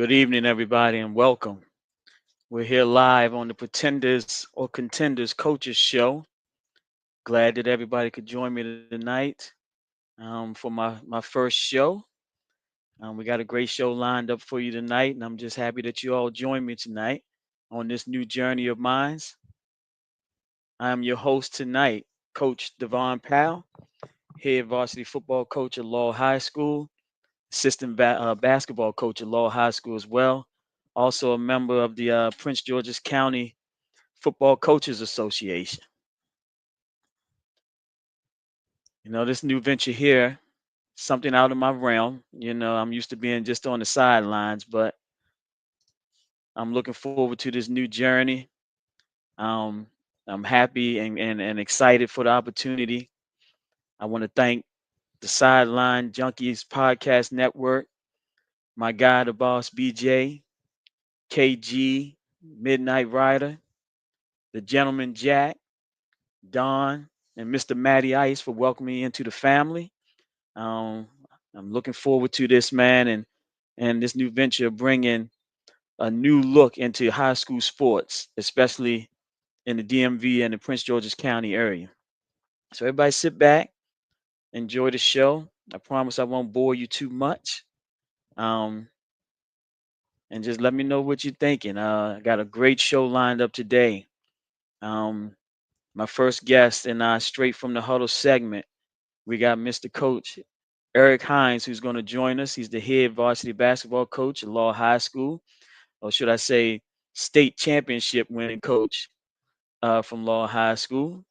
Good evening, everybody, and welcome. We're here live on the Pretenders or Contenders Coaches Show. Glad that everybody could join me tonight for my first show. We got a great show lined up for you tonight, and I'm just happy that you all joined me tonight on this new journey of mine. I am your host tonight, Coach Damon Pal, head varsity football coach at Law High School, assistant basketball coach at Law High School as well. Also a member of the Prince George's County Football Coaches Association. This new venture here, something out of my realm. I'm used to being just on the sidelines, but I'm looking forward to this new journey. Um, I'm happy and excited for the opportunity. I want to thank the Sideline Junkies Podcast Network, my guy, the boss BJ, KG, Midnight Rider, the gentleman Jack, Don, and Mr. Matty Ice for welcoming me into the family. Um, I'm looking forward to this, man, and this new venture bringing a new look into high school sports, especially in the DMV and the Prince George's County area. So everybody sit back, enjoy the show. I promise I won't bore you too much. Um, and just let me know what you're thinking. I got a great show lined up today. Um, my first guest in our Straight from the Huddle segment, we got Mr. Coach Eric Hines, who's going to join us. He's the head varsity basketball coach at Law High School, or should I say, state championship winning coach from Law High School.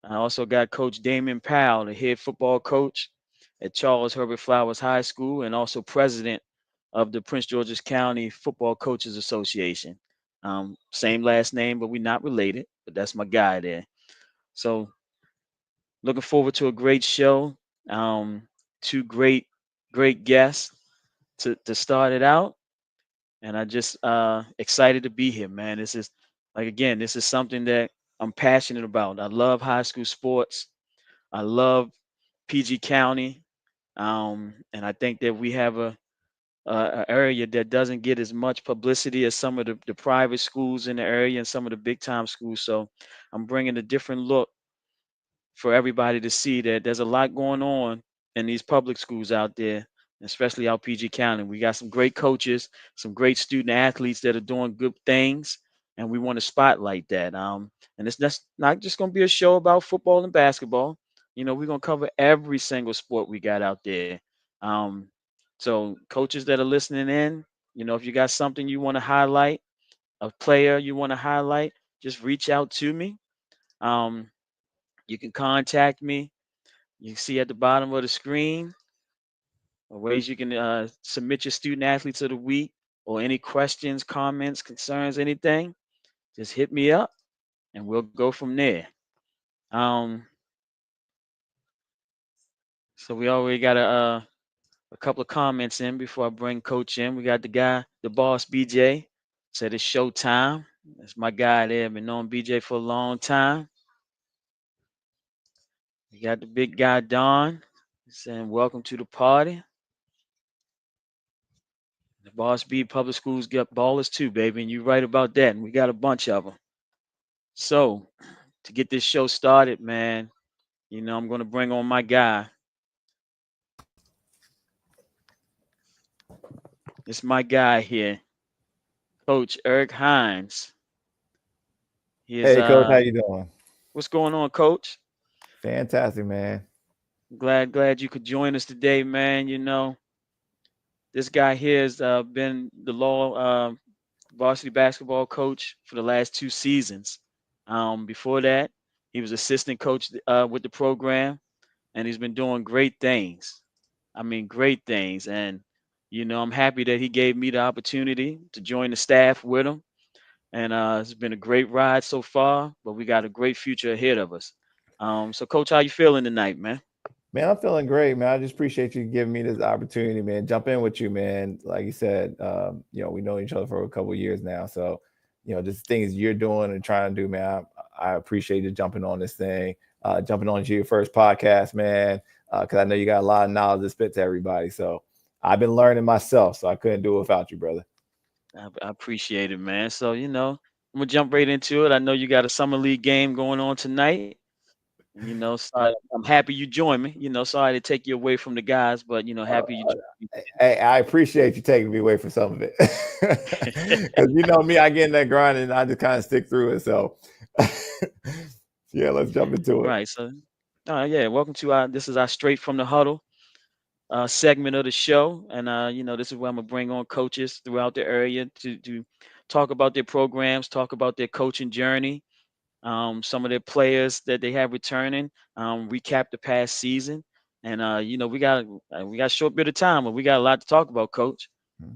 I also got Coach Damon Pal, the head football coach at Charles Herbert Flowers High School, and also president of the Prince George's County Football Coaches Association. Same last name, but we're not related. But that's my guy there. So looking forward to a great show. Two great guests to start it out, and I just excited to be here, man. This is this is something that I'm passionate about. I love high school sports. I love PG County, and I think that we have a area that doesn't get as much publicity as some of the private schools in the area and some of the big time schools. So I'm bringing a different look for everybody to see that there's a lot going on in these public schools out there, especially out PG County. We got some great coaches, some great student athletes that are doing good things, and we want to spotlight that. And it's that's not just going to be a show about football and basketball. We're going to cover every single sport we got out there. Um, so coaches that are listening in, if you got something you want to highlight, a player you want to highlight, just reach out to me. Um, you can contact me. You can see at the bottom of the screen ways you can submit your student athletes of the week or any questions, comments, concerns, anything. Just hit me up and we'll go from there. Um, so we already got a couple of comments in before I bring Coach in. We got the guy, the boss BJ, said it's showtime. That's my guy there. Been knowing BJ for a long time. We got the big guy Don saying welcome to the party. The Boss B public schools got ballers too, baby, and you're right about that. And we got a bunch of them. So to get this show started, man, I'm going to bring on my guy. It's my guy here, Coach Eric Hines. He is Hey, Coach, how you doing? what's going on, Coach? Fantastic, man. Glad you could join us today, man. This guy here has been the law varsity basketball coach for the last 2 seasons. Before that, he was assistant coach with the program, and he's been doing great things. I mean, great things. And I'm happy that he gave me the opportunity to join the staff with him. And it's been a great ride so far, but we got a great future ahead of us. So, Coach, how you feeling tonight, man? Man, I'm feeling great, man. I just appreciate you giving me this opportunity, man. Jump in with you, man. Like you said, we know each other for a couple of years now. So, just things you're doing and trying to do, man. I appreciate you jumping on this thing, jumping on to your first podcast, man. Because I know you got a lot of knowledge to spit to everybody. So I've been learning myself, so I couldn't do it without you, brother. I appreciate it, man. So, I'm gonna jump right into it. I know you got a summer league game going on tonight. And, sorry, I'm happy you joined me. Sorry to take you away from the guys, but happy you joined me. Hey, I appreciate you taking me away from some of it, because you know me, I get in that grind and I just kind of stick through it. So, yeah, let's jump into it. Right. So, yeah. Welcome to our. This is our straight from the huddle segment of the show, and this is where I'm gonna bring on coaches throughout the area to talk about their programs, talk about their coaching journey, some of their players that they have returning, recap the past season, and we got a short bit of time, but we got a lot to talk about, Coach,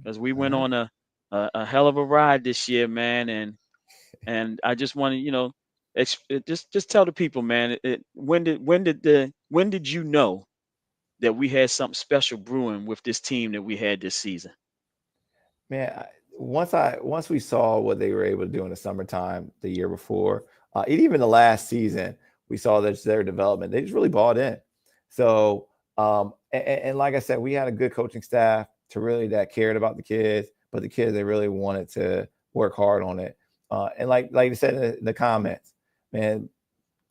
because we All went right. on a hell of a ride this year, man, and I just want to just tell the people, man, when did you know that we had something special brewing with this team that we had this season? Man, once we saw what they were able to do in the summertime the year before, and even the last season, we saw that their development. They just really bought in. So, and like I said, we had a good coaching staff to really that cared about the kids, but the kids they really wanted to work hard on it. And like you said in the comments, man,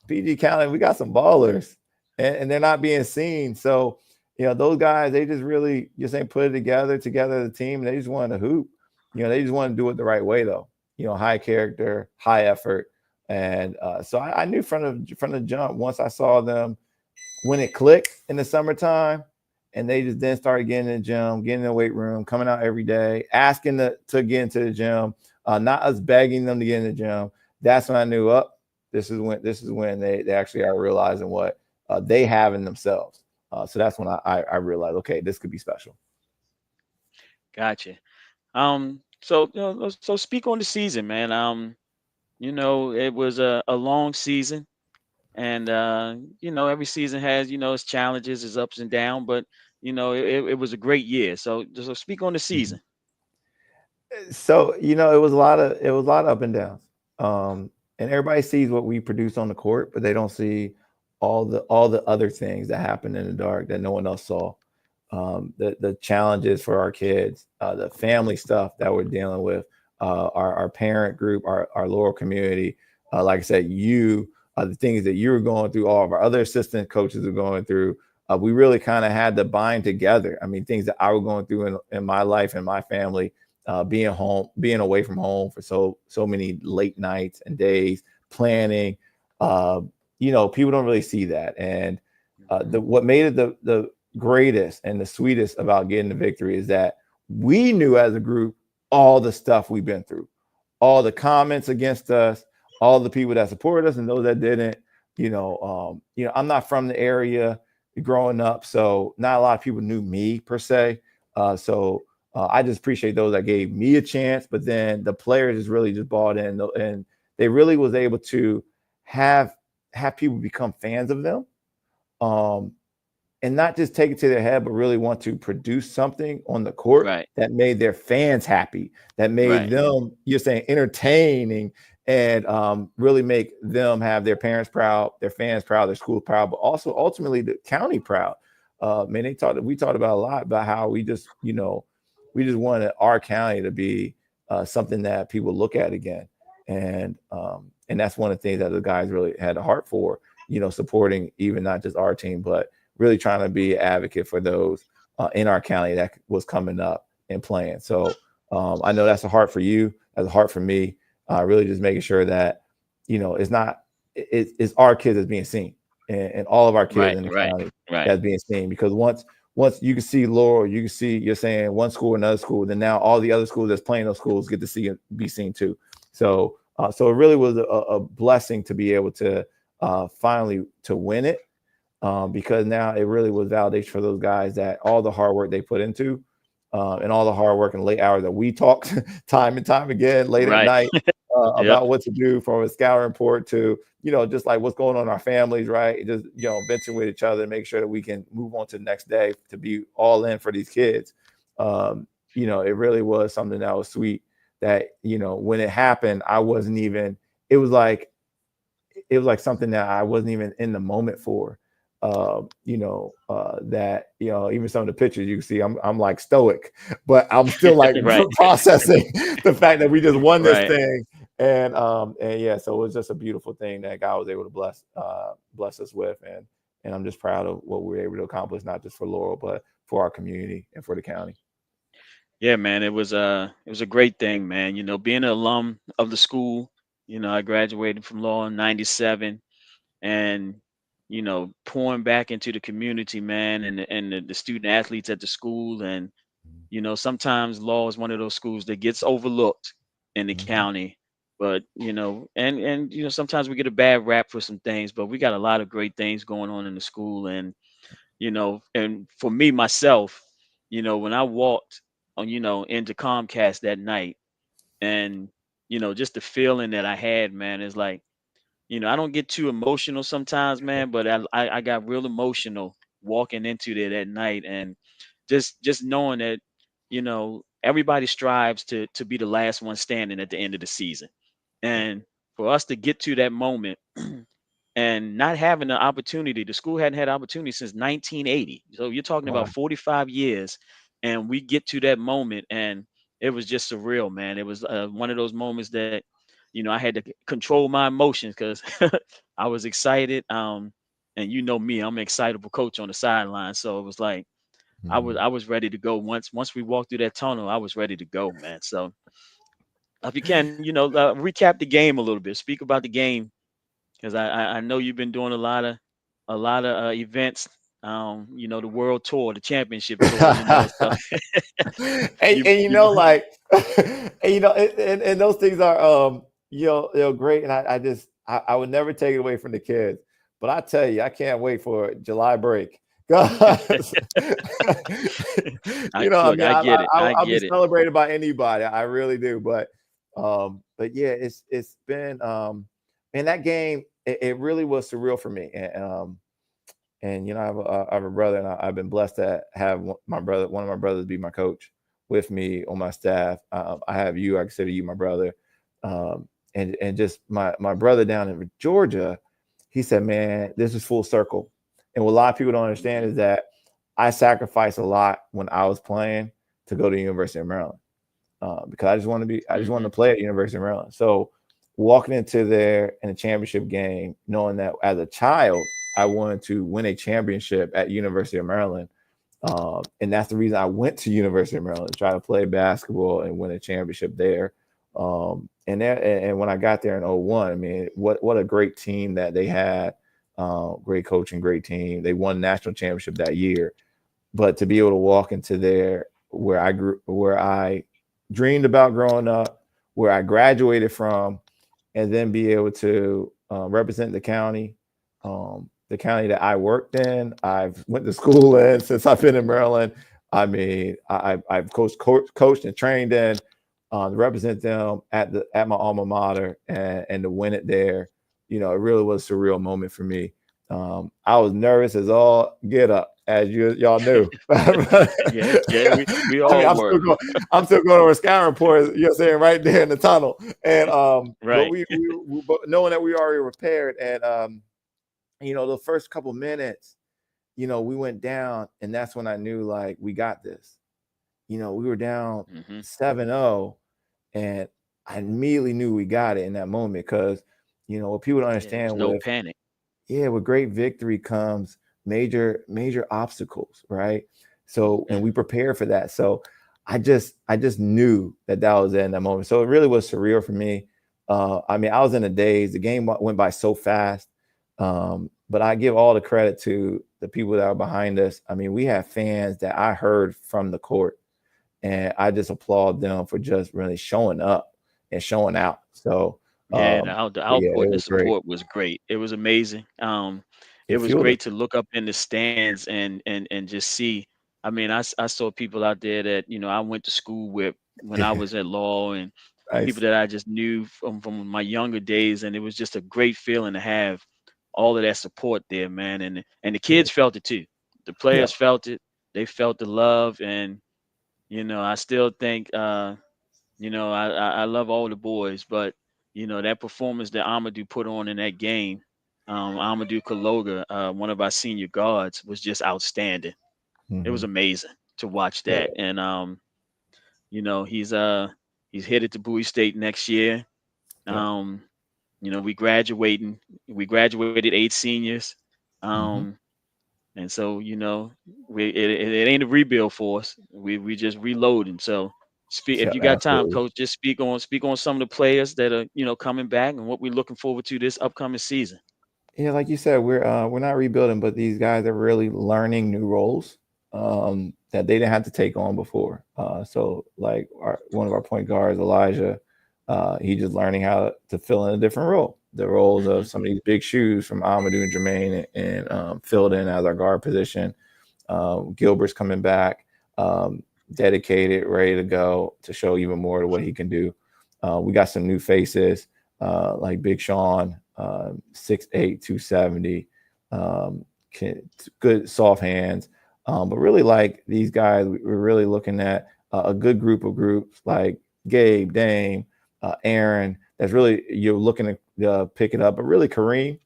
PG County, we got some ballers, and they're not being seen. So, those guys, they just really just ain't put it together the team. They just wanted to hoop. They just want to do it the right way, though. High character, high effort, and so I knew from the jump once I saw them when it clicked in the summertime, and they just then started getting in the gym, getting in the weight room, coming out every day, asking to get into the gym, not us begging them to get in the gym. That's when I knew up. This is when they actually are realizing what they have in themselves. So that's when I realized, okay, this could be special. Gotcha. So so speak on the season, man. It was a long season, and every season has its challenges, its ups and downs, but it was a great year. So speak on the Mhm. season. So it was a lot of up and downs. Um, and everybody sees what we produce on the court, but they don't see all the other things that happen in the dark that no one else saw. The challenges for our kids, the family stuff that we're dealing with, our parent group, our lower community. Like I said, the things that you were going through, all of our other assistant coaches are going through. We really kind of had to bind together. I mean, things that I was going through in my life and my family, being away from home for so many late nights and days, planning. Uh, People don't really see that, and Mhm. what made it the greatest and the sweetest about getting the victory is that we knew as a group all the stuff we've been through, all the comments against us, all the people that supported us and those that didn't. I'm not from the area growing up, so not a lot of people knew me per se. So I just appreciate those that gave me a chance, but then the players just really just bought in, and they really was able to have people become fans of them. Um, and not just take it to their head, but really want to produce something on the court Right, that made their fans happy, that made right, them, you're saying, entertaining, and really make them have their parents proud, their fans proud, their school proud, but also ultimately the county proud. Man, we talked about a lot about how we just wanted our county to be something that people look at again, and that's one of the things that the guys really had a heart for. Supporting even not just our team, but really trying to be an advocate for those in our county that was coming up and playing. So I know that's a heart for you, that's a heart for me. Really just making sure that it's not it's our kids that's being seen, and all of our kids right, in the right, county right. that's being seen. Because once you can see Laurel, you can see you're saying one school, another school, then now all the other schools that's playing those schools get to see it, be seen too. So it really was a blessing to be able to finally to win it, because now it really was validation for those guys that all the hard work they put into, and all the hard work and late hours that we talked time and time again late at Right. night Yep. about what to do, from a scout report to just like what's going on in our families, right? Just venting with each other and make sure that we can move on to the next day to be all in for these kids. It really was something that was sweet. That when it happened, I wasn't even. It was like something that I wasn't even in the moment for. that, even some of the pictures you can see, I'm like stoic, but I'm still like Right. processing the fact that we just won this Right. thing. And yeah, so it was just a beautiful thing that God was able to bless us with. And I'm just proud of what we were able to accomplish, not just for Laurel, but for our community and for the county. Yeah, man, it was a great thing, man. Being an alum of the school, I graduated from law in '97, and pouring back into the community, man, and the student athletes at the school. And sometimes law is one of those schools that gets overlooked in the Mhm. county. But and sometimes we get a bad rap for some things, but we got a lot of great things going on in the school. And and for me myself, when I walked on into Comcast that night, and just the feeling that I had, man, is like, I don't get too emotional sometimes, man, but I got real emotional walking into there that night. And just knowing that everybody strives to be the last one standing at the end of the season. And for us to get to that moment and not having the opportunity, the school hadn't had opportunity since 1980. So you're talking about Wow. 45 years, and we get to that moment, and it was just surreal, man. It was one of those moments that, I had to control my emotions because I was excited. And me, I'm an excitable coach on the sideline, so it was like I was Mhm. I was ready to go. Once we walked through that tunnel, I was ready to go, man. So if you can, recap the game a little bit, speak about the game, because I know you've been doing a lot of events, the world tour, the championship tour, so and, you and you like, and those things are, great. And I would never take it away from the kids, but I tell you, I can't wait for July break. Because, I I look, mean, I get it, I I'll be get it. celebrated by anybody. I really do. But yeah, it's been, in that game, it really was surreal for me. And I have a brother, and I've been blessed to have one of my brothers, be my coach with me on my staff. I have you; I consider you my brother, and just my brother down in Georgia. He said, "Man, this is full circle." And what a lot of people don't understand Mhm. is that I sacrificed a lot when I was playing to go to the University of Maryland, because I just wanted to Mhm. play at University of Maryland. So walking into there in a championship game, knowing that as a child I wanted to win a championship at University of Maryland, and that's the reason I went to University of Maryland to try to play basketball and win a championship there. And when I got there in '01, I mean, what a great team that they had, great coaching, great team. They won national championship that year, but to be able to walk into there where I dreamed about growing up, where I graduated from, and then be able to represent the county that I worked in, I've went to school in since I've been in Maryland. I mean, I've coached and trained in, to represent them at my alma mater, and to win it there. It really was a surreal moment for me. I was nervous as all get up, as y'all knew. Yeah, yeah, we I mean, all were. I'm still going over scouting reports. You're saying right there in the tunnel, and but Right. but knowing that we already prepared, and the first couple minutes, we went down, and that's when I knew, like, we got this. We were down Mhm. 7-0, and I immediately knew we got it in that moment, because what people don't Yeah, there was understand no with, panic. yeah, with great victory comes major obstacles, right? So, and we Mhm. prepare for that. So I just knew that was it in that moment. So it really was surreal for me. I mean, I was in a daze. The game went by so fast. But I give all the credit to the people that are behind us. I mean, we have fans that I heard from the court, and I just applaud them for just really showing up and showing out. So, Yeah, the but yeah, output it and the was great. support was great. It was amazing. It It was fueled it. great to look up in the stands and just see. I mean, I saw people out there that I went to school with when I was at law, and people Nice. that I just knew from my younger days, and it was just a great feeling to have all of that support there, man. And the Yeah. kids felt it too. The Yeah. players felt it. They felt the love, and I still think I love all the boys, but that performance that Amadou put on in that game, Amadou Kaloga, one of our senior guards, was just outstanding. It was Hmm. amazing to watch that. Yeah. And he's headed to Bowie State next year. Yep. Um, we graduated 8 seniors. Hmm. Um, and so, it ain't a rebuild for us. We just reloading. So if Yeah, you got time, absolutely. coach, just speak on some of the players that are, coming back and what we're looking forward to this upcoming season. Yeah, like you said, we're not rebuilding, but these guys are really learning new roles that they didn't have to take on before. So, like one of our point guards, Elijah, he just learning how to fill in a different role. The roles of Hmm. some of these big shoes from Amadou and Jermaine, and filled in as our guard position. Gilbert's coming back, dedicated, ready to go to show even more of what he can do. We got some new faces like Big Sean, 6'8", 270, can, good soft hands. But really, like these guys, we're really looking at a good group of groups like Gabe, Dame, Aaron. That's really you're looking to pick it up. But really, Kareem,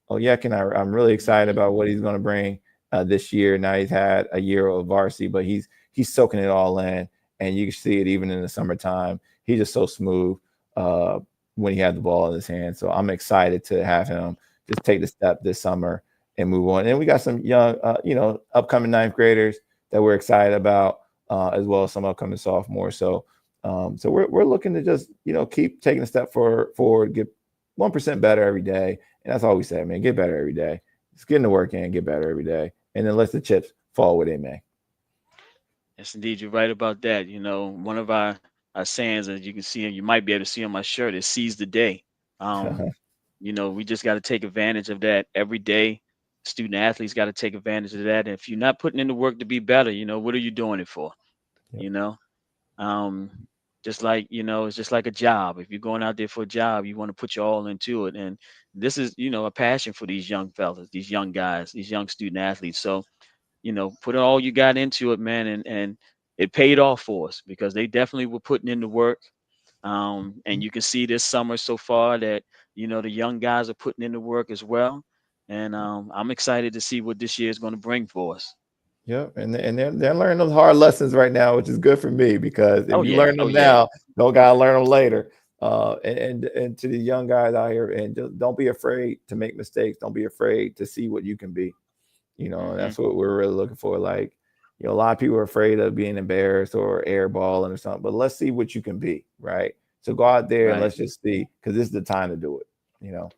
oh yeah, I'm really excited Hmm. about what he's going to bring this year. Now he's had a year of varsity, but he's soaking it all in, and you can see it even in the summertime. He's just so smooth uh, when he had the ball in his hand. So I'm excited to have him just take the step this summer and move on. And we got some young, upcoming ninth graders that we're excited about, as well as some upcoming sophomores. So we're looking to just keep taking a step forward, get 1% better every day, and that's all we say, man. Get better every day. Just getting the work in, get better every day. And then let the chips fall where they may. Yes, indeed, you're right about that. One of our sayings, as you can see, and you might be able to see on my shirt, is "seize the day." Um, we just got to take advantage of that every day. Student athletes got to take advantage of that. And if you're not putting in the work to be better, what are you doing it for? Yep. You know, um, just like it's just like a job. If you're going out there for a job, you want to put your all into it. And this is a passion for these young fellas, these young guys, these young student athletes. So put all you got into it, man, and it paid off for us because they definitely were putting in the work. And you can see this summer so far that the young guys are putting in the work as well. And I'm excited to see what this year is going to bring for us. Yep, and they're learning those hard lessons right now, which is good for me because if Oh you yeah, learn oh them yeah. now, don't gotta learn them later. And to the young guys out here, and just don't be afraid to make mistakes. Don't be afraid to see what you can be. And Hmm. that's what we're really looking for. Like, a lot of people are afraid of being embarrassed or airballing or something, but let's see what you can be, right? So go out there and Right. let's just see, because this is the time to do it. You know.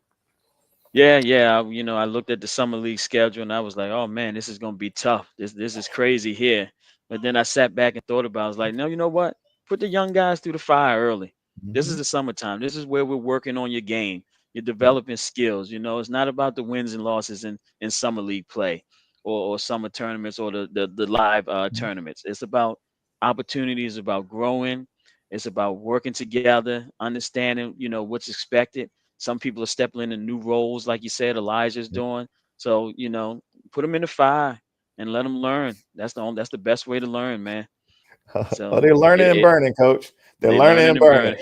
Yeah, yeah. I looked at the summer league schedule and I was like, oh man, this is gonna be tough. This is crazy here. But then I sat back and thought about it. I was like, no, you know what? Put the young guys through the fire early. This is Hmm. the summertime. This is where we're working on your game. You're Yep. developing skills. It's not about the wins and losses in summer league play or summer tournaments or the live tournaments. It's about opportunities, about growing. It's about working together, understanding, what's expected. Some people are stepping into new roles, like you said, Elijah's doing. So, put them in the fire and let them learn. That's the best way to learn, man. Oh, So they're learning and it burning, coach. They're they learning learning and and burning.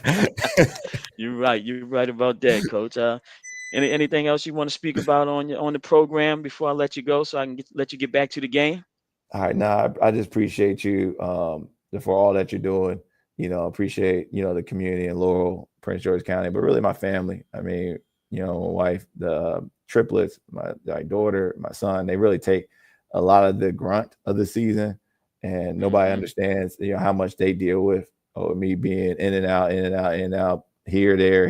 burning. You're right. You're right about that, Coach. Anything else you want to speak about on the program before I let you go, so I can let you get back to the game? All right, now I just appreciate you for all that you're doing. Appreciate the community in Laurel, Prince George County, but really my family. I mean, my wife, the triplets, my daughter, my son. They really take a lot of the grunt of the season, and nobody Hmm. understands how much they deal with. Or me being in and out, in and out, in and out, here, there.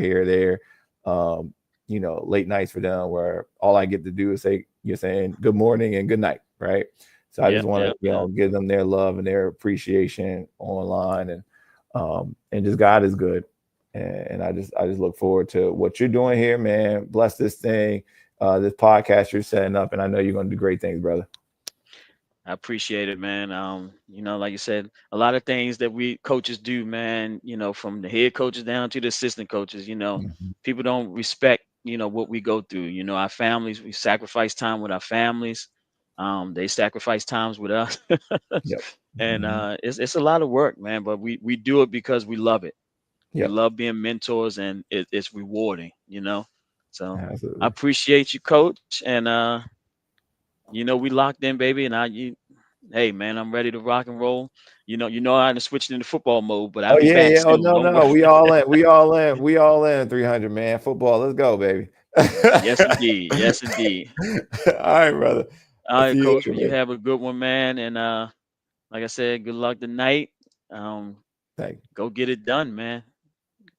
Late nights for them where all I get to do is say, you're saying good morning and good night, right? So I just Yep, want to, yep, yep. give them their love and their appreciation online, and just God is good, and I just look forward to what you're doing here, man. Bless this thing, this podcast you're setting up, and I know you're going to do great things, brother. I appreciate it, man. Like you said, a lot of things that we coaches do, man, from the head coaches down to the assistant coaches, Mhm. people don't respect, what we go through. Our families, we sacrifice time with our families. They sacrifice times with us. Yep. And Mhm. it's a lot of work, man, but we do it because we love it. We Yep. love being mentors and it's rewarding. So I Absolutely. appreciate you, Coach, and we locked in, baby, and hey, man, I'm ready to rock and roll. I done switched into football mode, but I'll Oh be yeah, back yeah. Oh soon. no, Don't worry. no. We all in. We all in. We all in. 300, man. Football. Let's go, baby. Yes, indeed. Yes, indeed. All right, brother. All I'll right, see you Coach. later, Well, you man. have a good one, man, and like I said, good luck tonight. Um, Thank you. go get it done, man.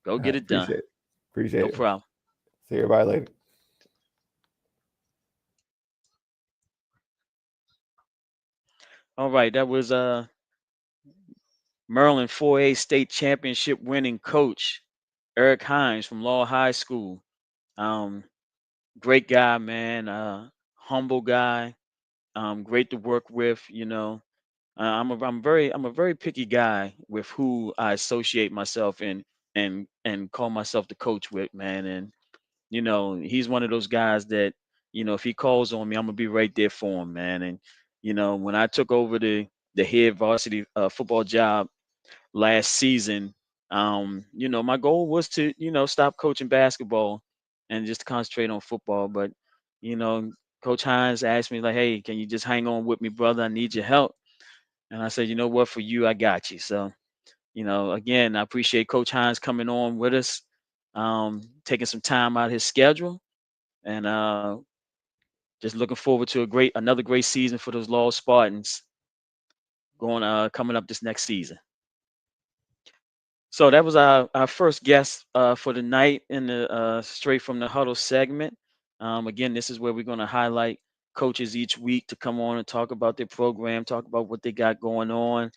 Go All get right, it done. appreciate it. Appreciate No it. problem. See everybody later. All right, that was Maryland 4A state championship winning coach Eric Hines from Law High School. Um, Great guy, man. Humble guy. Great to work with. I'm a very picky guy with who I associate myself and call myself the coach with, man. And he's one of those guys that if he calls on me, I'm gonna be right there for him, man. And when I took over the head varsity football job last season, my goal was to stop coaching basketball and just concentrate on football. But you know, Coach Hines asked me like, "Hey, can you just hang on with me, brother? I need your help." And I said, "You know what? For you, I got you." So again, I appreciate Coach Hines coming on with us, taking some time out of his schedule, and just looking forward to another great season for those Law Spartans coming up this next season. So that was our first guest for the night in the straight from the huddle segment. Again, this is where we're going to highlight coaches each week to come on and talk about their program, talk about what they got going on,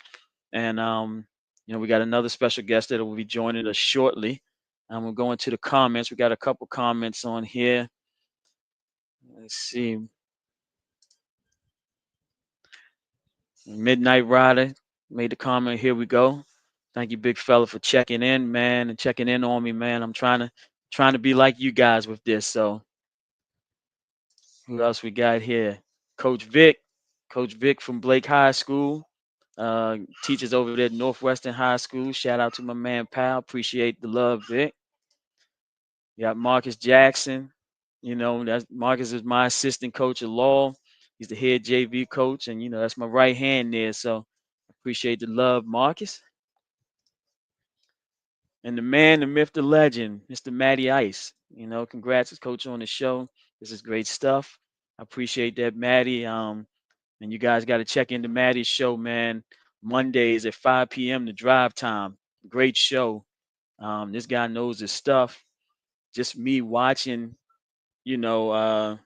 and we got another special guest that will be joining us shortly. We're going to the comments. We got a couple comments on here. Let's see. Midnight Rider made the comment. Here we go. Thank you, big fella, for checking in, man, and checking in on me, man. I'm trying to be like you guys with this. So who else we got here? Coach Vic, Coach Vic from Blake High School, teaches over there at Northwestern High School. Shout out to my man Pal. Appreciate the love, Vic. You got Marcus Jackson. That's Marcus is my assistant coach at Law. He's the head JV coach, and that's my right hand there. So appreciate the love, Marcus. And the man, the myth, the legend, Mr. Matty Ice. Congrats, coach, on the show. This is great stuff. I appreciate that, Matty. And you guys got to check into Matty's show, man. Mondays at 5 p.m. the drive time. Great show. This guy knows his stuff. Just me watching, you know, uh,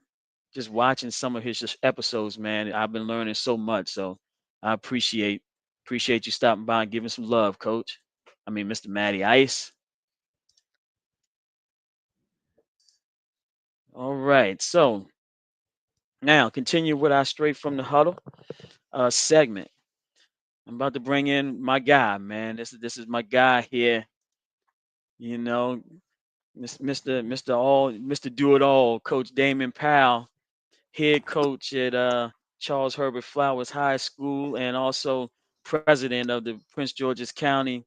just watching some of his episodes, man. I've been learning so much. So I appreciate you stopping by and giving some love, coach. I mean, Mr. Matty Ice. All right. So now continue with our straight from the huddle segment. I'm about to bring in my guy, man. This is my guy here. You know, Mr. Do It All, Coach Damon Pal, head coach at Charles Herbert Flowers High School, and also president of the Prince George's County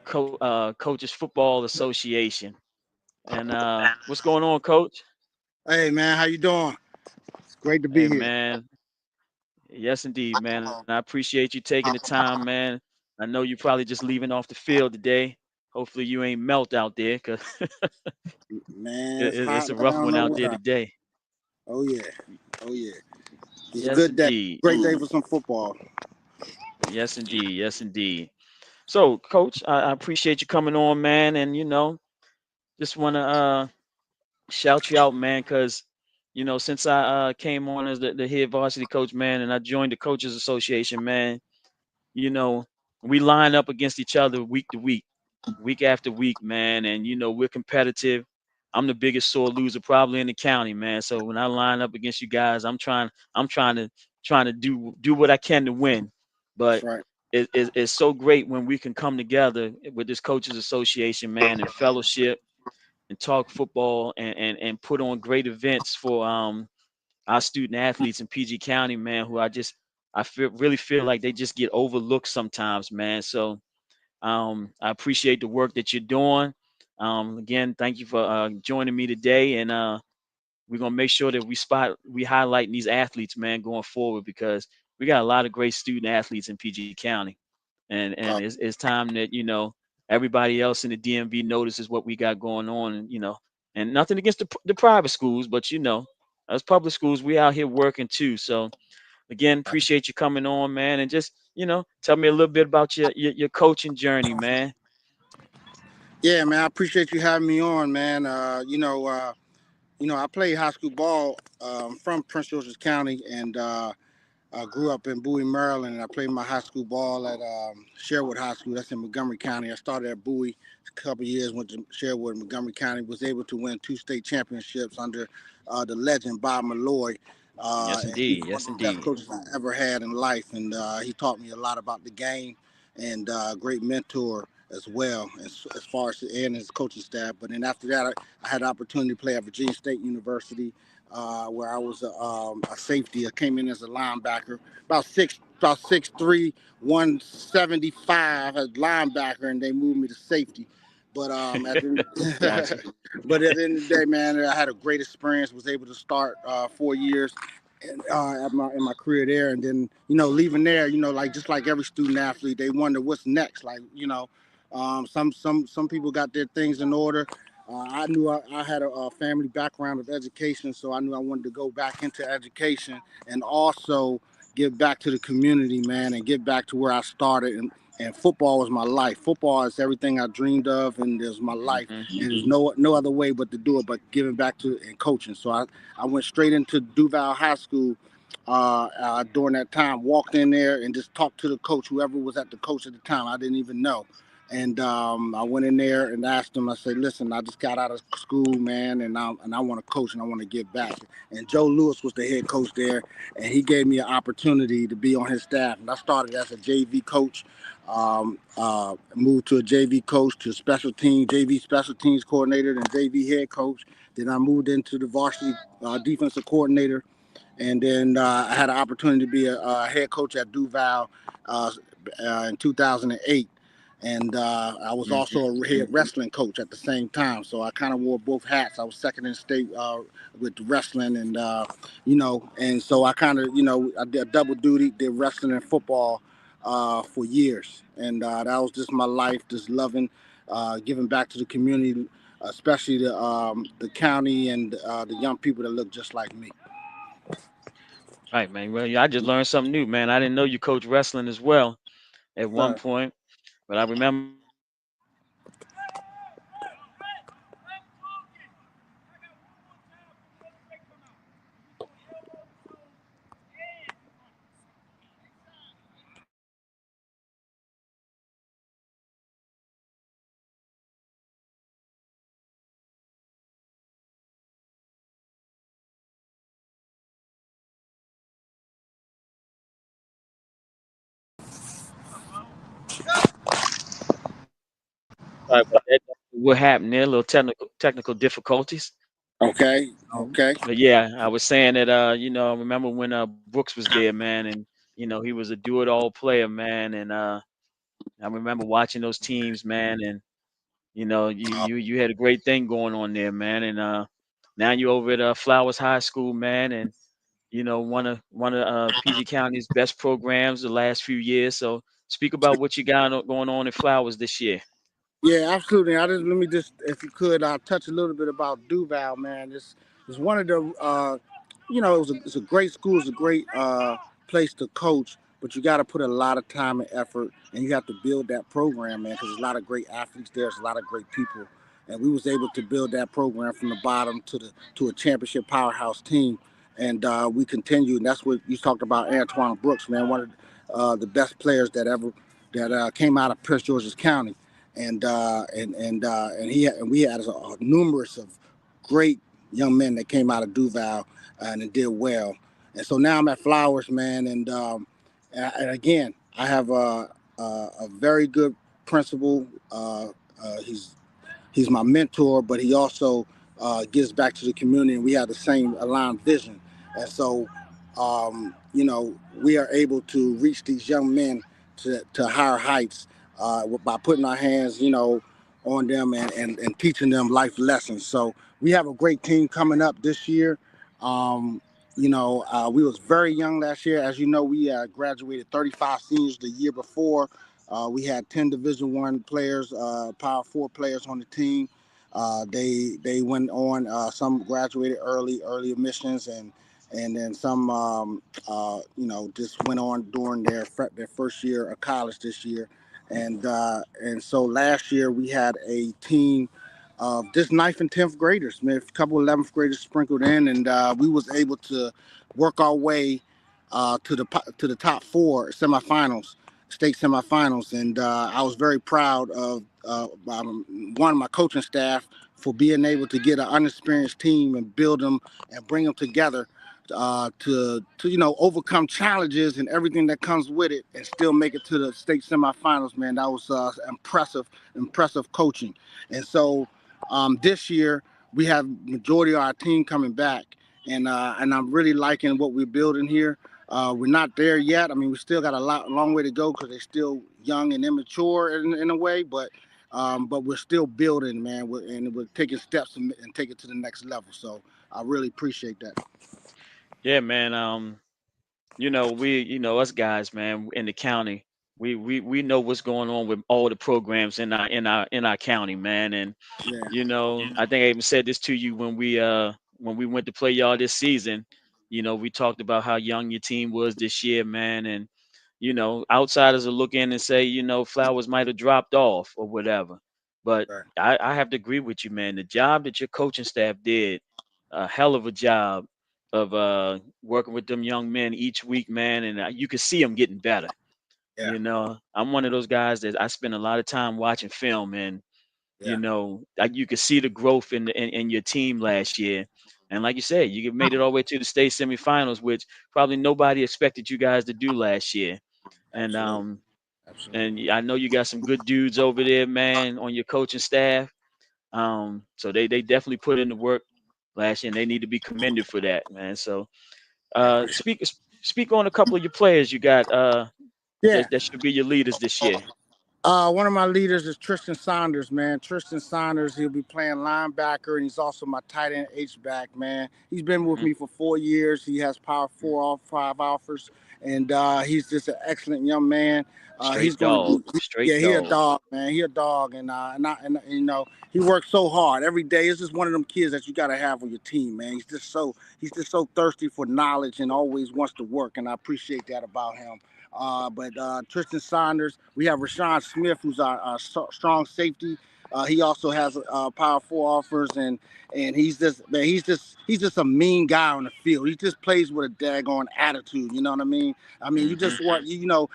Coaches Football Association. And what's going on, Coach? Hey man, how you doing? It's great to Hey, be here. man. Yes, indeed, man. I appreciate you taking the time, man. I know you're probably just leaving off the field today. Hopefully, you ain't melt out there, cause Man, it, it's it- it's hot, a but I rough don't one know out where. there today. Oh yeah, oh yeah. It's a Yes, good day. indeed. Great day for some football. Yes, indeed. Yes, indeed. So, Coach, I appreciate you coming on, man, and just want to shout you out, man, because since I came on as the head varsity coach, man, and I joined the coaches association, man, you know, we line up against each other week to week, week after week, man, and we're competitive. I'm the biggest sore loser probably in the county, man. So when I line up against you guys, I'm trying to do what I can to win. That's But right. it's so great when we can come together with this coaches association, man, and fellowship and talk football and put on great events for our student athletes in PG County, man, who I really feel like they just get overlooked sometimes, man. So I appreciate the work that you're doing. Again, thank you for joining me today, and we're gonna make sure that we highlighting these athletes, man, going forward because we got a lot of great student athletes in PG County, and Uh, it's time that everybody else in the DMV notices what we got going on, and and nothing against the private schools, but as public schools, we out here working too. So again, appreciate you coming on, man, and just tell me a little bit about your coaching journey, man. yeah, man. I appreciate you having me on, man. I played high school ball from Prince George's County, and I grew up in Bowie, Maryland, and I played my high school ball at Sherwood High School. That's in Montgomery County. I started at Bowie a couple of years, went to Sherwood, Montgomery County, was able to win 2 state championships under the legend Bob Malloy. Yes, And he's indeed. one Yes, of the best indeed. coaches I ever had in life. And he taught me a lot about the game and great mentor as well, as far as and his coaching staff. But then after that, I had the opportunity to play at Virginia State University, where I was a safety. I came in as a linebacker, about 6'3", 175 as linebacker, and they moved me to safety. But Gotcha. but at the end of the day, man, I had a great experience. Was able to start 4 years in my career there, and then leaving there, like just like every student athlete, they wonder what's next. Like some people got their things in order. I knew I had a family background of education, so I knew I wanted to go back into education and also give back to the community, man, and get back to where I started. And football was my life. Football is everything I dreamed of, and it was my life. Hmm. And there's no other way but to do it, but giving back to and coaching. So I went straight into Duval High School during that time. Walked in there and just talked to the coach, whoever was at the coach at the time. I didn't even know. And I went in there and asked him. I said, "Listen, I just got out of school, man, and I want to coach and I want to give back." And Joe Lewis was the head coach there, and he gave me an opportunity to be on his staff. And I started as a JV coach, moved to a JV coach, to JV special teams coordinator, and JV head coach. Then I moved into the varsity defensive coordinator, and then I had an opportunity to be a head coach at Duval uh, in 2008. And I was Hmm. also a head wrestling coach at the same time. So I kind of wore both hats. I was second in state with wrestling, and and so I kind of, I did double duty, did wrestling and football for years. And that was just my life, just loving, giving back to the community, especially the county and the young people that look just like me. Right, man. Well, yeah, I just learned something new, man. I didn't know you coach wrestling as well at one Right. point, but I remember when I was in sorry about that. What happened there? A little technical difficulties. Okay. Okay. But yeah, I was saying that I remember when Brooks was there, man, and he was a do-it-all player, man, and I remember watching those teams, man, and you had a great thing going on there, man, and now you're over at Flowers High School, man, and one of PG County's best programs the last few years. So speak about what you got going on in Flowers this year. Yeah, absolutely. Let me just, if you could, touch a little bit about Duval, man. It's one of the, it's a great school. It's a great place to coach, but you got to put a lot of time and effort, and you have to build that program, man, because there's a lot of great athletes there. There's a lot of great people, and we was able to build that program from the bottom to a championship powerhouse team, and we continue. And that's what you talked about, Antoine Brooks, man, one of the best players that came out of Prince George's County, and we had numerous of great young men that came out of Duval and did well. And so now I'm at Flowers, man, and again I have a very good principal. He's my mentor, but he also gives back to the community, and we have the same aligned vision. And so, we are able to reach these young men to higher heights by putting our hands, on them and teaching them life lessons. So we have a great team coming up this year. Um, we was very young last year. As you know, we graduated 35 seniors the year before. We had 10 Division I players, Power 4 players on the team. They went on. Some graduated early admissions, and then some just went on during their first year of college this year. And so last year we had a team of just ninth and 10th graders, man, a couple 11th graders sprinkled in, and we was able to work our way to the top four semifinals, state semifinals, and I was very proud of one of my coaching staff for being able to get an unexperienced team and build them and bring them together to overcome challenges and everything that comes with it, and still make it to the state semifinals. Man, that was impressive coaching. And so this year we have majority of our team coming back, and I'm really liking what we're building here. We're not there yet. I mean, we still got a long way to go because they're still young and immature in a way, but we're still building, man. We're taking steps and take it to the next level. So I really appreciate that. Yeah, man. Us guys, man, in the county, we know what's going on with all the programs in our county, man. And Yeah, I think I even said this to you when we went to play y'all this season. We talked about how young your team was this year, man. And outsiders will look in and say, Flowers might have dropped off or whatever. But right. I have to agree with you, man. The job that your coaching staff did, a hell of a job of working with them young men each week, man. And you can see them getting better. Yeah, I'm one of those guys that I spend a lot of time watching film, and yeah, you could see the growth in your team last year. And like you said, you made it all the way to the state semifinals, which probably nobody expected you guys to do last year. And absolutely, absolutely. I know you got some good dudes over there, man, on your coaching staff. So they definitely put in the work last year, and they need to be commended for that, man. So I uh, appreciate speak speak on a couple of your players you got it. Yeah. that should be your leaders this year. One of my leaders is Tristan Saunders, man. Tristan Saunders, he'll be playing linebacker, and he's also my tight end H-back, man. He's been with Hmm. me for 4 years. He has Power 4, all 5 offers, and he's just an excellent young man. He's Straight going to dog, do, straight yeah, he a dog. dog, man. He a dog, he works so hard every day. It's just one of them kids that you got to have on your team, man. He's just so thirsty for knowledge and always wants to work, and I appreciate that about him. But Tristan Saunders, we have Rashawn Smith, who's our strong safety. He also has Power 4 offers, and he's just man, he's just a mean guy on the field. He just plays with a daggone attitude. You know what I mean? I mean, you Hmm. just want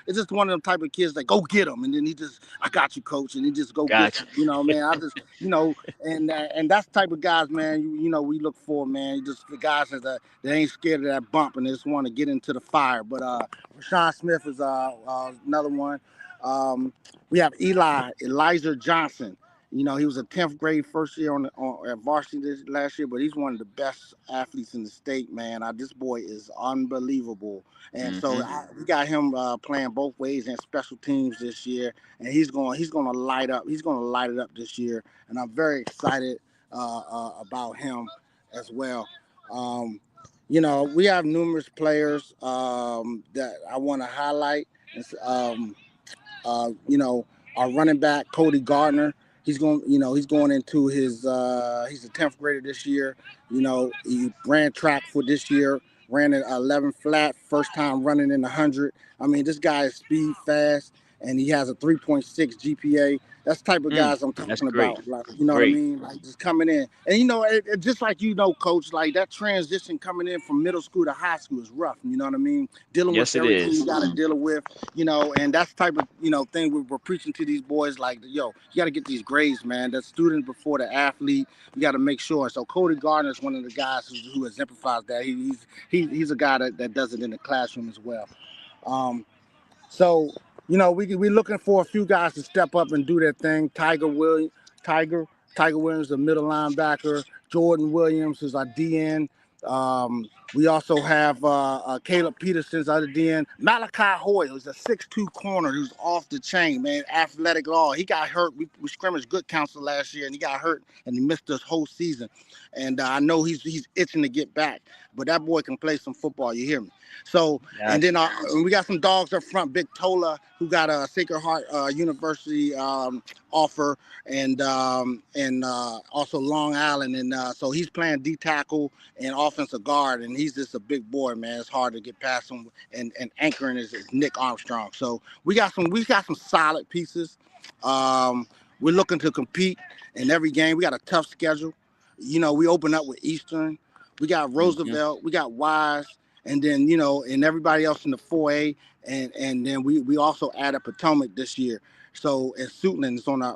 it's just one of them type of kids that go get him, and then I got you, coach, and he just go get Gotcha. him. Man, I just and that's the type of guys, man. We look for, man. Just the guys that ain't scared of that bump and they just want to get into the fire. But Rashawn Smith is another one. We have Elijah Johnson. He was a 10th grade first year at varsity last year, but he's one of the best athletes in the state, man. This boy is unbelievable. And so Hmm. we got him playing both ways in special teams this year, and he's going to light up. He's going to light it up this year, and I'm very excited about him as well. Um, we have numerous players that I want to highlight. Um, our running back Cody Gardner. He's going into he's a 10th grader this year. He ran track for this year. Ran at 11 flat, first time running in the 100. I mean, this guy is speed fast, and he has a 3.6 GPA. That's the type of Mm, guys I'm that's talking great. about. Like, you know what I Great. mean? Like, just coming in, and just like coach, like that transition coming in from middle school to high school is rough. You know what I mean? Dealing with Yes, it everything you is. got to deal with, and that's the type of thing we're preaching to these boys. Like, yo, you got to get these grades, man. The student before the athlete. You got to make sure. So Cody Gardner is one of the guys who exemplifies that. He's a guy that does it in the classroom as well. Um, so, we're looking for a few guys to step up and do their thing. Tiger Tiger Williams, the middle linebacker. Jordan Williams is our DN. We also have Caleb Peterson's other DN. Malachi Hoy, who's a 6'2" corner who's off the chain, man. Athletic law. He got hurt. We scrimmaged good counsel last year, and he got hurt, and he missed this whole season. And I know he's itching to get back. But that boy can play some football. You hear me? So, and Gotcha. then we got some dogs up front. Big Tola, who got a Sacred Heart University offer, and also Long Island, and so he's playing D tackle and offensive guard, and he's just a big boy, man. It's hard to get past him, and anchoring is Nick Armstrong. So we got some solid pieces. We're looking to compete in every game. We got a tough schedule. We open up with Eastern. We got Hmm. Roosevelt. We got Wise, and then and everybody else in the 4A, and then we also added Potomac this year. So and Suitland is on our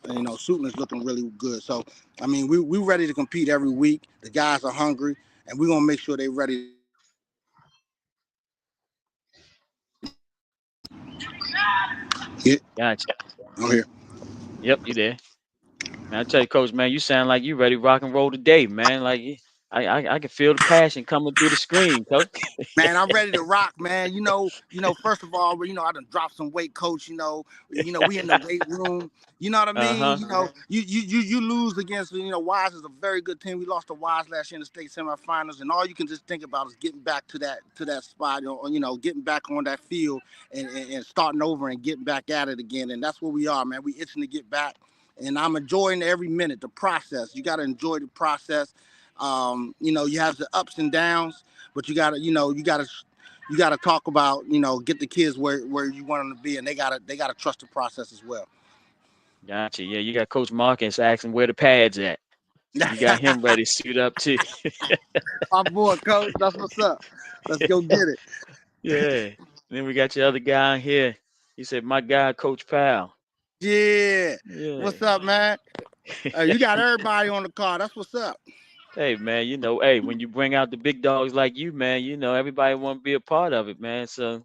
Suitland's looking really good. So I mean we ready to compete every week. The guys are hungry, and we're gonna make sure they're ready to compete every week. Yeah, Gotcha. I'm here. Yep, you there. Man, I tell you, Coach, man, you sound like you ready to rock and roll today, man. Like I can feel the passion coming through the screen, Coach. Man, I'm ready to rock, man. First of all, I done dropped some weight, coach. We in the weight room. You know what I mean? Uh-huh. You lose against, Wise is a very good team. We lost to Wise last year in the state semifinals, and all you can just think about is getting back to that spot, getting back on that field and starting over and getting back at it again. And that's where we are, man. We itching to get back, and I'm enjoying every minute, the process. You got to enjoy the process. You have the ups and downs, but you gotta talk about, get the kids where you want them to be, and they gotta trust the process as well. Gotcha. Yeah, you got Coach Marcus asking where the pads at. You got him ready to suit up too. My boy, coach, that's what's up. Let's go get it. Yeah. Then we got your other guy in here. He said, "My guy, Coach Pal." Yeah, Yeah. what's up, man? You got everybody on the call. That's what's up, Hey man, hey, when you bring out the big dogs like you, man, everybody want to be a part of it, man. So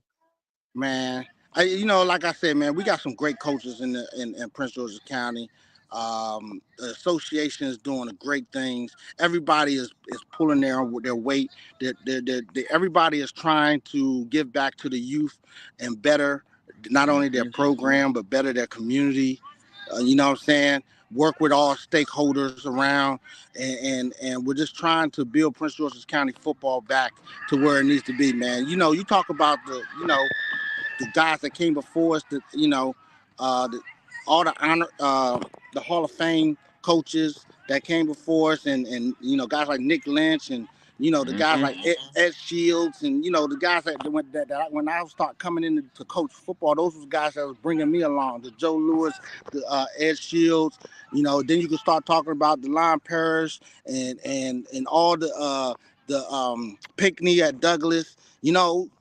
man. Like I said, man, we got some great coaches in Prince George's County. The association is doing great things. Everybody is pulling their weight. Everybody is trying to give back to the youth and better not only their hmm program but better their community. You know what I'm saying? Work with all stakeholders around, and we're just trying to build Prince George's County football back to where it needs to be, man. You talk about the guys that came before us, uh, the, all the honor, the Hall of Fame coaches that came before us, and guys like Nick Lynch, and the guys hmm like Ed Shields, and the guys when I start coming in to coach football, those were guys that was bringing me along. The Joe Lewis, the Ed Shields, then you can start talking about the Lon Parrish and all the Pickney at Douglas.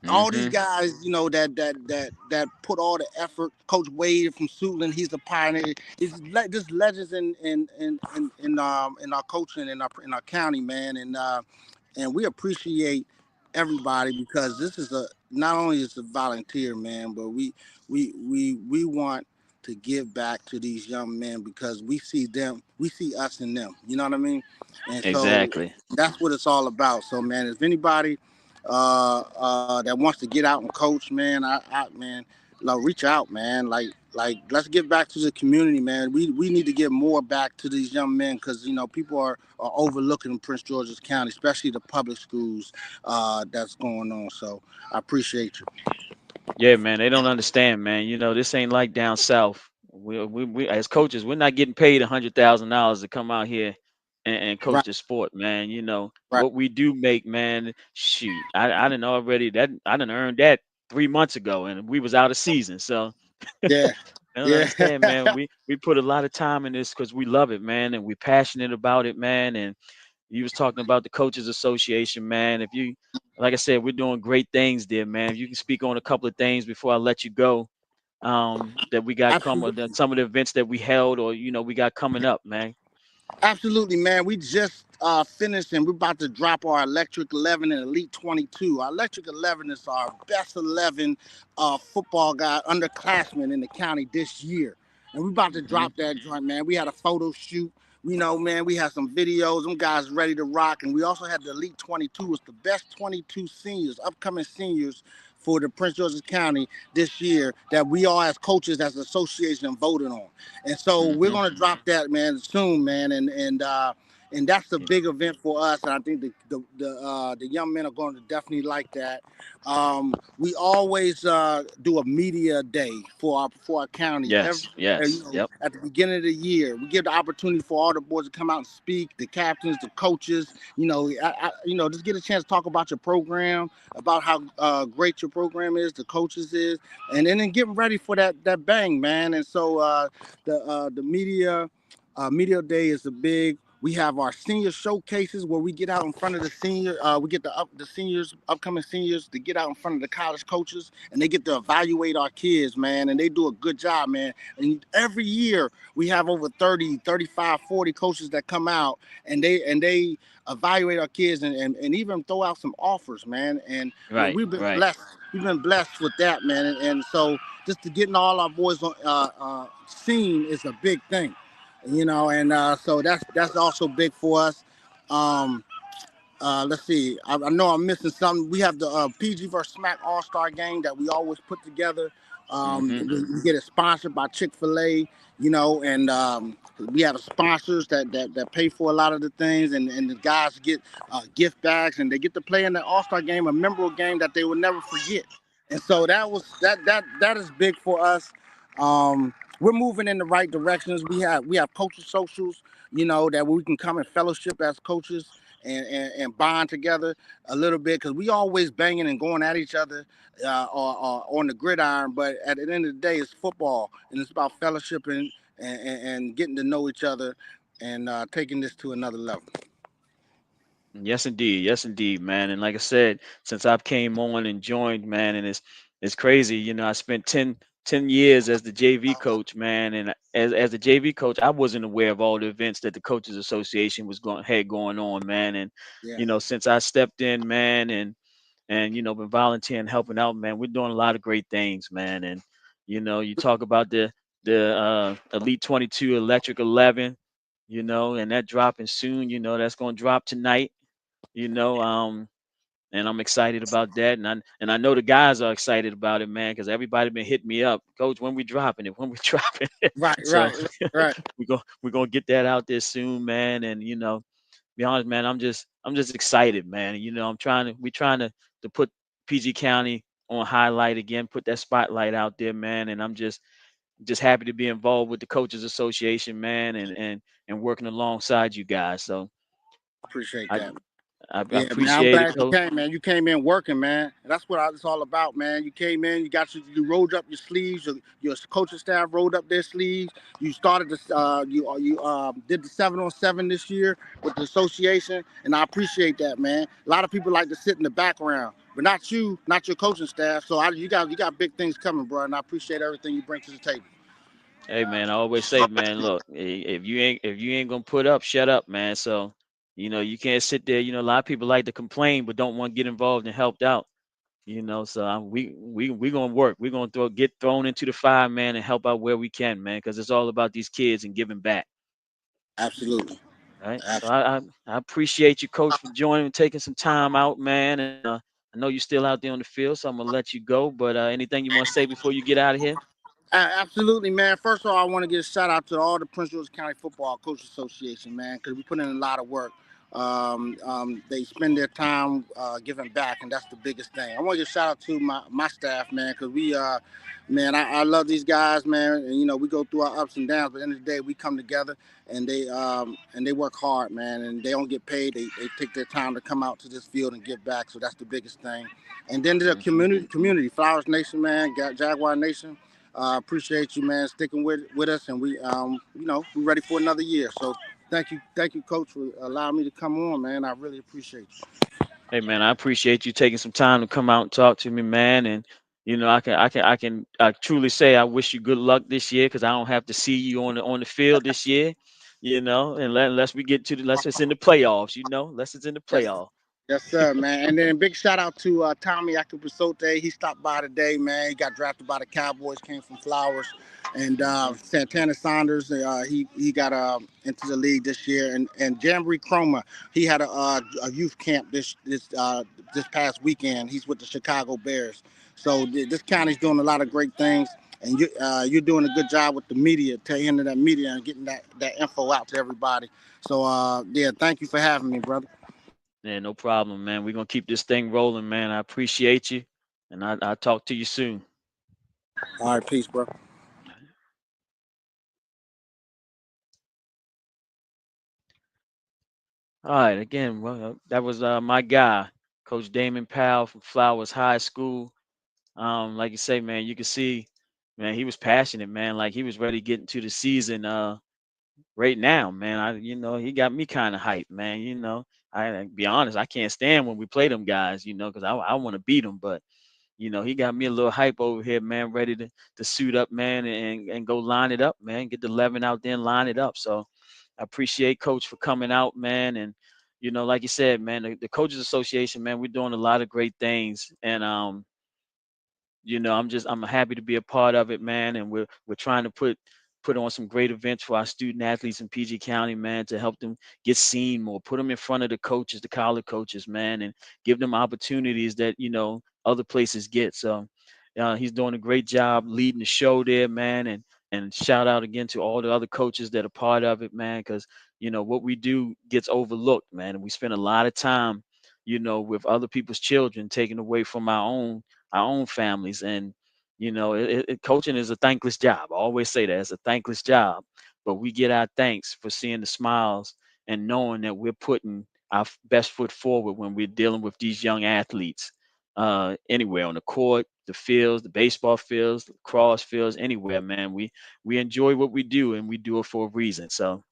All these hmm guys, that put all the effort. Coach Wade from Suitland, he's a pioneer. He's just legends in our coaching in our county, man. And we appreciate everybody because this is not only is a volunteer, man, but we want to give back to these young men because we see us in them. You know what I mean? And so Exactly. that's what it's all about. So, man, if anybody that wants to get out and coach, man, man, reach out, man. Like let's give back to the community, man. We need to give more back to these young men because people are overlooking in Prince George's County, especially the public schools that's going on. So I appreciate you. Yeah, man, they don't understand, man. This ain't like down south. We as coaches, we're not getting paid $100,000 to come out here and coach Right, the sport, man. right. What we do make, man. Shoot, I didn't already that I didn't earn that 3 months ago, and we was out of season. So Yeah, I don't yeah. understand, man. We put a lot of time in this because we love it, man, and we're passionate about it, man. And you was talking about the coaches association, man. If you, like I said, we're doing great things there, man. If you can speak on a couple of things before I let you go, that we got coming, Absolutely. some of the events that we held, or we got coming up, man. Absolutely, man. We just finished and we're about to drop our Electric 11 and Elite 22. Our Electric 11 is our best 11 football guy underclassmen in the county this year. And we're about to Hmm. drop that joint, man. We had a photo shoot Man, we had some videos. Them guys ready to rock, and we also had the Elite 22. It's the best 22 seniors, upcoming seniors for the Prince George's County this year that we all as coaches as an association voted on. And so we're Mm-hmm. gonna drop that, man, soon, man. And that's the big event for us. And I think the young men are going to definitely like that. We always do a media day for our county. Yes, yes, yep. At the beginning of the year, we give the opportunity for all the boys to come out and speak, the captains, the coaches. Just get a chance to talk about your program, about how great your program is, the coaches is, and then getting ready for that bang, man. And so the media day is a big. We have our senior showcases where we get out in front of the senior. We get the seniors, upcoming seniors, to get out in front of the college coaches, and they get to evaluate our kids, man. And they do a good job, man. And every year we have over 30, 35, 40 coaches that come out, and they evaluate our kids and even throw out some offers, man. And Right, we've been right. blessed. We've been blessed with that, man. And so just to getting all our boys on seen is a big thing. And so that's also big for us. Um, let's see. I know I'm missing something. We have the PG vs. Smack All-Star game that we always put together. Mm-hmm. We get it sponsored by Chick-fil-A, and we have sponsors that pay for a lot of the things, and the guys get gift bags, and they get to play in the All-Star game, a memorable game that they will never forget. And so that is big for us. We're moving in the right directions. We have coaches socials, that we can come and fellowship as coaches and bond together a little bit, because we always banging and going at each other or on the gridiron. But at the end of the day, it's football, and it's about fellowship and getting to know each other and taking this to another level. Yes, indeed, man. And like I said, since I've came on and joined, man, and it's crazy. I spent 10 years as the JV coach, man, and as the JV coach, I wasn't aware of all the events that the Coaches Association had going on, man. And Yeah, since I stepped in, man, and been volunteering, helping out, man, we're doing a lot of great things, man. And you talk about the Elite 22 Electric 11, and that dropping soon. That's going to drop tonight you know and I'm excited about that, and I know the guys are excited about it, man, because everybody been hitting me up, coach, when we dropping it, when we dropping it. right, So right, right. we're gonna get that out there soon, man. And be honest, man, I'm just excited, man. We're trying to put PG County on highlight again, put that spotlight out there, man. And I'm just happy to be involved with the Coaches Association, man, and working alongside you guys. So Appreciate I that. I Yeah, man, I'm appreciate it, glad you coach. came, man. You came in working, man. And that's what it's all about, man. You came in, you rolled up your sleeves. Your coaching staff rolled up their sleeves. You started this, you did the 7-on-7 this year with the association, and I appreciate that, man. A lot of people like to sit in the background, but not you, not your coaching staff. So you got big things coming, bro, and I appreciate everything you bring to the table. Hey man, I always say, man, look, if you ain't gonna put up, shut up, man. So, you can't sit there. A lot of people like to complain but don't want to get involved and helped out. So we gonna work. We're gonna get thrown into the fire, man, and help out where we can, man, because it's all about these kids and giving back. Absolutely. Right. So Absolutely. I appreciate you, coach, for joining and taking some time out, man. And I know you're still out there on the field, so I'm gonna let you go. But anything you want to say before you get out of here? Absolutely, man. First of all, I want to give a shout out to all the Prince George County Football Coach Association, man, because we put in a lot of work. They spend their time giving back, and that's the biggest thing. I want to give a shout out to my staff, man, because man, I love these guys, man, and we go through our ups and downs, but at the end of the day, we come together and they work hard, man, and they don't get paid. They take their time to come out to this field and give back, so that's the biggest thing. And then the Hmm. community, Flowers Nation, man, Jaguar Nation. Appreciate you, man, sticking with us, and we're ready for another year. So thank you, Coach, for allowing me to come on, man. I really appreciate you. Hey man, I appreciate you taking some time to come out and talk to me, man. And I truly say I wish you good luck this year because I don't have to see you on the field this year. Unless we get unless it's in the playoffs. Unless it's in the Yes, playoff. Yes, sir, man. And then big shout out to Tommy Akupasote. He stopped by today, man. He got drafted by the Cowboys, came from Flowers. And Hmm. Santana Saunders, he got into the league this year. And Jamboree Cromer, he had a youth camp this past weekend. He's with the Chicago Bears. So this county's doing a lot of great things. And you're doing a good job with the media, taking into that media and getting that info out to everybody. So, yeah, thank you for having me, brother. Yeah, no problem, man. We're gonna keep this thing rolling, man. I appreciate you, and I'll talk to you soon. All right, peace, bro. All right, again, well, that was my guy, Coach Damon Pal from Flowers High School. Like you say, man, you can see, man, he was passionate, man. Like he was ready to get into the season. Right now, man, he got me kind of hyped, man. Be honest, I can't stand when we play them guys, because I want to beat them, but he got me a little hype over here, man, ready to suit up, man, and go line it up, man. Get the 11 out there and line it up. So I appreciate Coach for coming out, man. And like you said, man, the Coaches Association, man, we're doing a lot of great things, and I'm happy to be a part of it, man. And we're trying to put on some great events for our student athletes in PG County, man, to help them get seen more, put them in front of the coaches, the college coaches, man, and give them opportunities that other places get. So he's doing a great job leading the show there, man. And shout out again to all the other coaches that are part of it, man, because what we do gets overlooked, man, and we spend a lot of time with other people's children taken away from our own families. And coaching is a thankless job. I always say that it's a thankless job, but we get our thanks for seeing the smiles and knowing that we're putting our best foot forward when we're dealing with these young athletes, anywhere on the court, the fields, the baseball fields, the cross fields, anywhere, man. We enjoy what we do, and we do it for a reason. So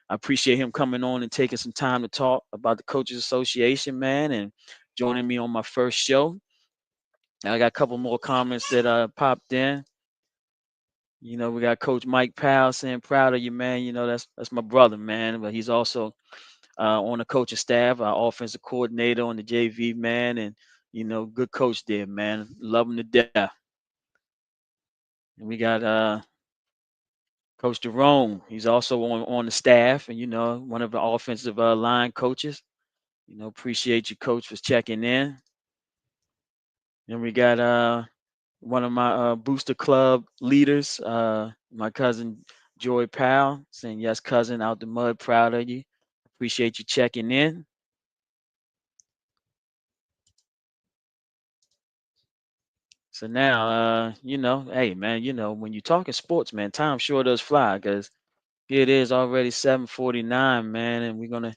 I appreciate him coming on and taking some time to talk about the Coaches Association, man, and joining me on my first show. I got a couple more comments that popped in. We got Coach Mike Powell saying proud of you, man. That's my brother, man. But he's also on the coaching staff, our offensive coordinator on the JV, man, and good coach there, man. Love him to death. And we got Coach Jerome. He's also on the staff, and one of the offensive line coaches. Appreciate you, coach, for checking in. And we got one of my booster club leaders, my cousin Joy Powell, saying, "Yes, cousin, out the mud, proud of you. Appreciate you checking in." So now, hey, man, when you're talking sports, man, time sure does fly, because here it is already 7:49, man, and we're going to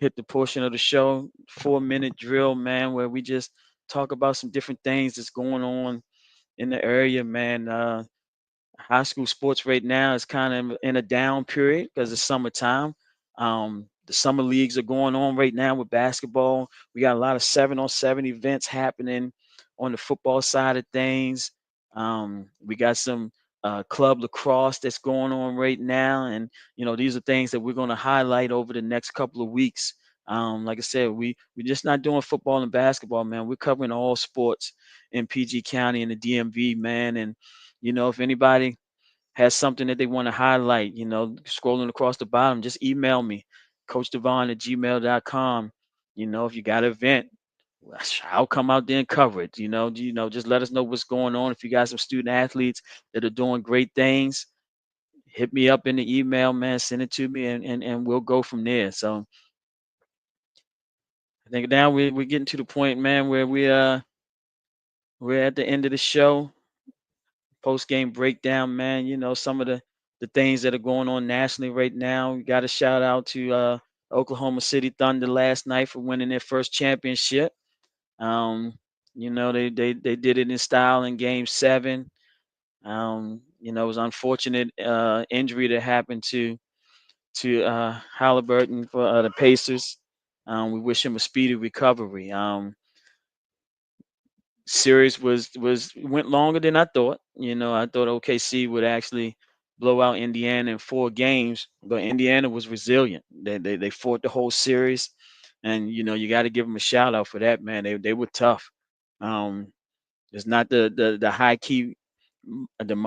hit the portion of the show, 4-minute drill, man, where we just talk about some different things that's going on in the area, man. High school sports right now is kind of in a down period because it's summertime. The summer leagues are going on right now with basketball. We got a lot of 7-on-7 events happening on the football side of things. We got some club lacrosse that's going on right now, and these are things that we're going to highlight over the next couple of weeks. Like I said, we're just not doing football and basketball, man. We're covering all sports in PG County and the DMV, man. And if anybody has something that they want to highlight, scrolling across the bottom, just email me, coachdevon@gmail.com. If you got an event, I'll come out there and cover it. Just let us know what's going on. If you got some student athletes that are doing great things, hit me up in the email, man, send it to me, and we'll go from there. So I think now we're getting to the point, man, where we're at the end of the show. Post game breakdown, man. Some of the things that are going on nationally right now. We got a shout out to Oklahoma City Thunder last night for winning their first championship. Um, they did it in style in Game 7. It was unfortunate injury that happened to Halliburton for the Pacers. We wish him a speedy recovery. Series was went longer than I thought. I thought OKC would actually blow out Indiana in 4 games, but Indiana was resilient. They fought the whole series. and you got to give them a shout out for that, man. They were tough. Um, it's not the high key,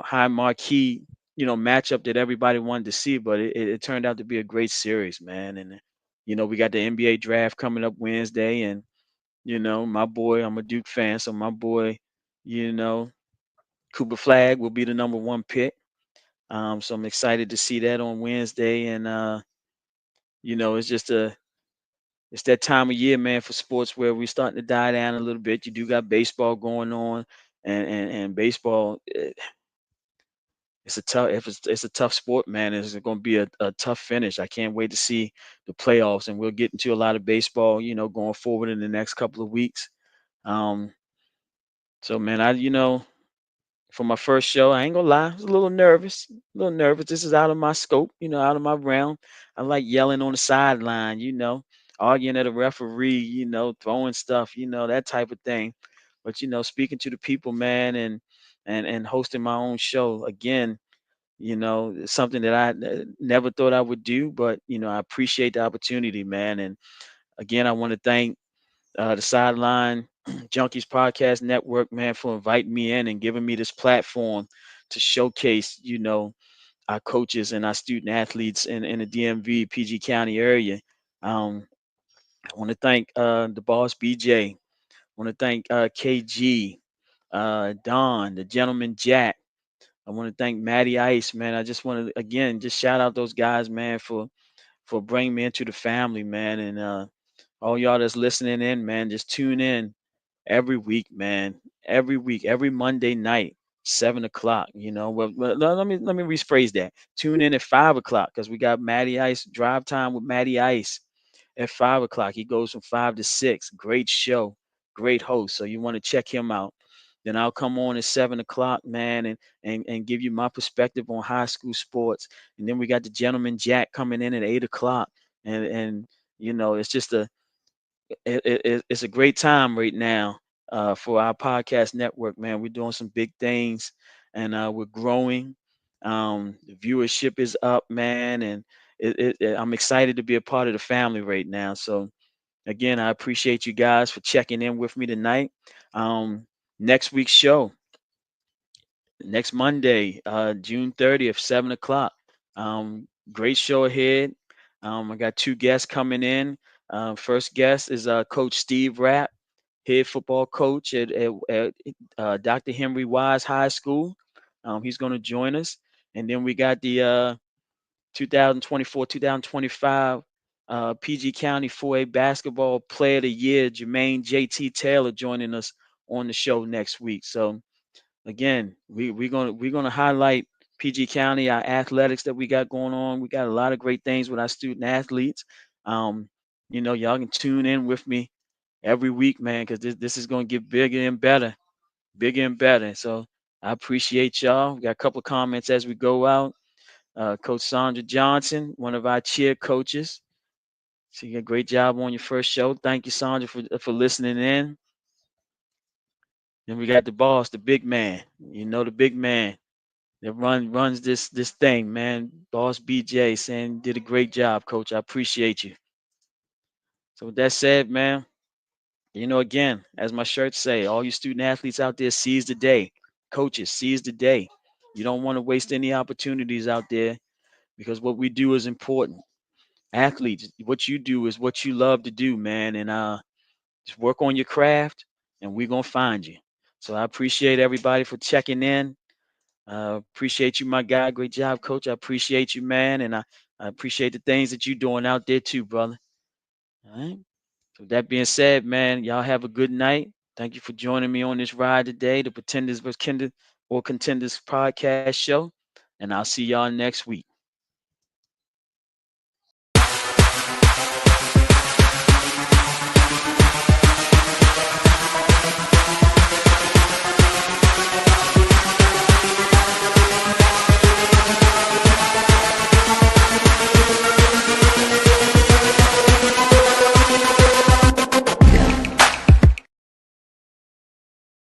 high marquee, matchup that everybody wanted to see, but it turned out to be a great series, man. And we got the NBA draft coming up Wednesday, and my boy, I'm a Duke fan, so my boy, you know, Cooper Flag will be the number one pick. So I'm excited to see that on Wednesday, and it's just it's that time of year, man, for sports where we're starting to die down a little bit. You do got baseball going on, and baseball, it's a tough sport, man. It's going to be a tough finish. I can't wait to see the playoffs, and we'll get into a lot of baseball, going forward in the next couple of weeks. Um, so, man, for my first show, I ain't gonna lie, I was a little nervous. A little nervous. This is out of my scope, out of my realm. I like yelling on the sideline, arguing at a referee, throwing stuff, that type of thing. But speaking to the people, man, and hosting my own show again, it's something that I never thought I would do, but I appreciate the opportunity, man. And again, I want to thank the Sideline Junkies Podcast Network, man, for inviting me in and giving me this platform to showcase, our coaches and our student athletes in the DMV, PG County area. Um, I want to thank the boss BJ. I want to thank KG, Don, the gentleman Jack. I want to thank Matty Ice, man. I just want to again just shout out those guys, man, for bringing me into the family, man, and all y'all that's listening in, man. Just tune in every week, man. Every week, every Monday night, 7 o'clock. Let me rephrase that. Tune in at 5 o'clock because we got Matty Ice drive time with Matty Ice at 5 o'clock. He goes from 5 to 6. Great show, great host. So you want to check him out. Then I'll come on at 7 o'clock, man, and give you my perspective on high school sports. And then we got the gentleman Jack coming in at 8 o'clock, and it's just it's a great time right now for our podcast network, man. We're doing some big things, and we're growing. The viewership is up, man, and I'm excited to be a part of the family right now. So again, I appreciate you guys for checking in with me tonight. Um, Next week's show, next Monday, June 30th, 7 o'clock. Great show ahead. I got two guests coming in. First guest is Coach Steve Rapp, head football coach at Dr. Henry Wise High School. He's going to join us. And then we got the 2024-2025 PG County 4A Basketball Player of the Year, Jermaine JT Taylor, joining us on the show next week. So again, we're gonna highlight PG County, our athletics that we got going on. We got a lot of great things with our student athletes. Um, y'all can tune in with me every week, man, because this is gonna get bigger and better, bigger and better. So I appreciate y'all. We got a couple of comments as we go out. Coach Sandra Johnson, one of our cheer coaches. So you got a great job on your first show. Thank you, Sandra, for listening in. Then we got the boss, the big man. The big man that runs this thing, man. Boss BJ saying did a great job, coach. I appreciate you. So with that said, man, again, as my shirts say, all you student athletes out there, seize the day. Coaches, seize the day. You don't want to waste any opportunities out there because what we do is important. Athletes, what you do is what you love to do, man. And just work on your craft and we're gonna find you. So I appreciate everybody for checking in. Appreciate you, my guy. Great job, coach. I appreciate you, man. And I appreciate the things that you're doing out there too, brother. All right. So with that being said, man, y'all have a good night. Thank you for joining me on this ride today, the Pretenders vs. Contenders podcast show. And I'll see y'all next week.